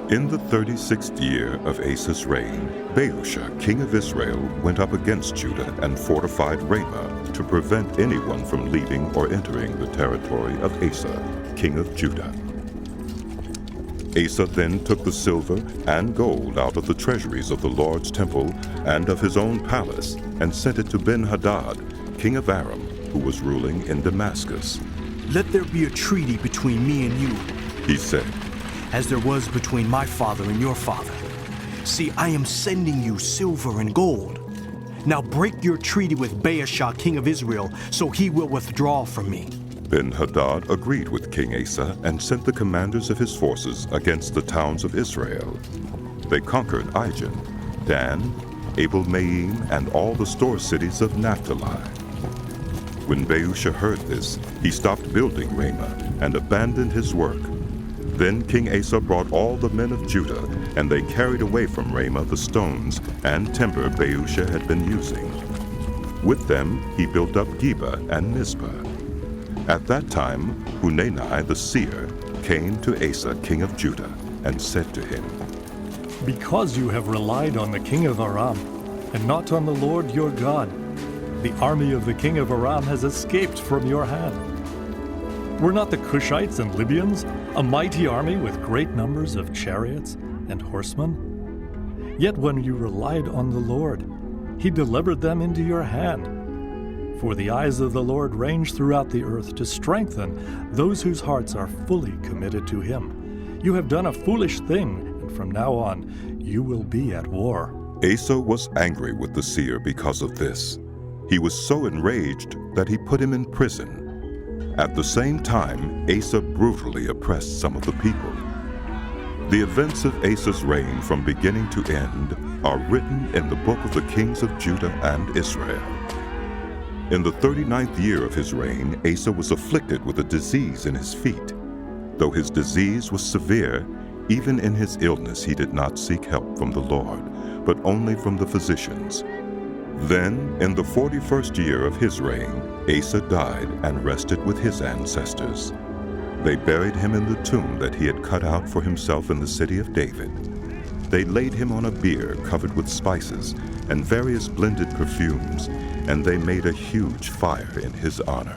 In the 36th year of Asa's reign, Baasha, king of Israel, went up against Judah and fortified Ramah to prevent anyone from leaving or entering the territory of Asa, king of Judah. Asa then took the silver and gold out of the treasuries of the Lord's temple and of his own palace and sent it to Ben-Hadad, king of Aram, who was ruling in Damascus. "Let there be a treaty between me and you," he said, "as there was between my father and your father. See, I am sending you silver and gold. Now break your treaty with Baasha, king of Israel, so he will withdraw from me." Ben-Hadad agreed with King Asa and sent the commanders of his forces against the towns of Israel. They conquered Ijon, Dan, Abel-Maim, and all the store cities of Naphtali. When Baasha heard this, he stopped building Ramah and abandoned his work. Then King Asa brought all the men of Judah, and they carried away from Ramah the stones and timber Baasha had been using. With them he built up Geba and Mizpah. At that time, Hunani the seer came to Asa, king of Judah, and said to him, "Because you have relied on the king of Aram, and not on the Lord your God, the army of the king of Aram has escaped from your hand. Were not the Cushites and Libyans a mighty army with great numbers of chariots and horsemen? Yet when you relied on the Lord, he delivered them into your hand. For the eyes of the Lord range throughout the earth to strengthen those whose hearts are fully committed to him. You have done a foolish thing, and from now on you will be at war." Asa was angry with the seer because of this. He was so enraged that he put him in prison. At the same time, Asa brutally oppressed some of the people. The events of Asa's reign from beginning to end are written in the book of the kings of Judah and Israel. In the 39th year of his reign, Asa was afflicted with a disease in his feet. Though his disease was severe, even in his illness he did not seek help from the Lord, but only from the physicians. Then, in the 41st year of his reign, Asa died and rested with his ancestors. They buried him in the tomb that he had cut out for himself in the city of David. They laid him on a bier covered with spices and various blended perfumes, and they made a huge fire in his honor.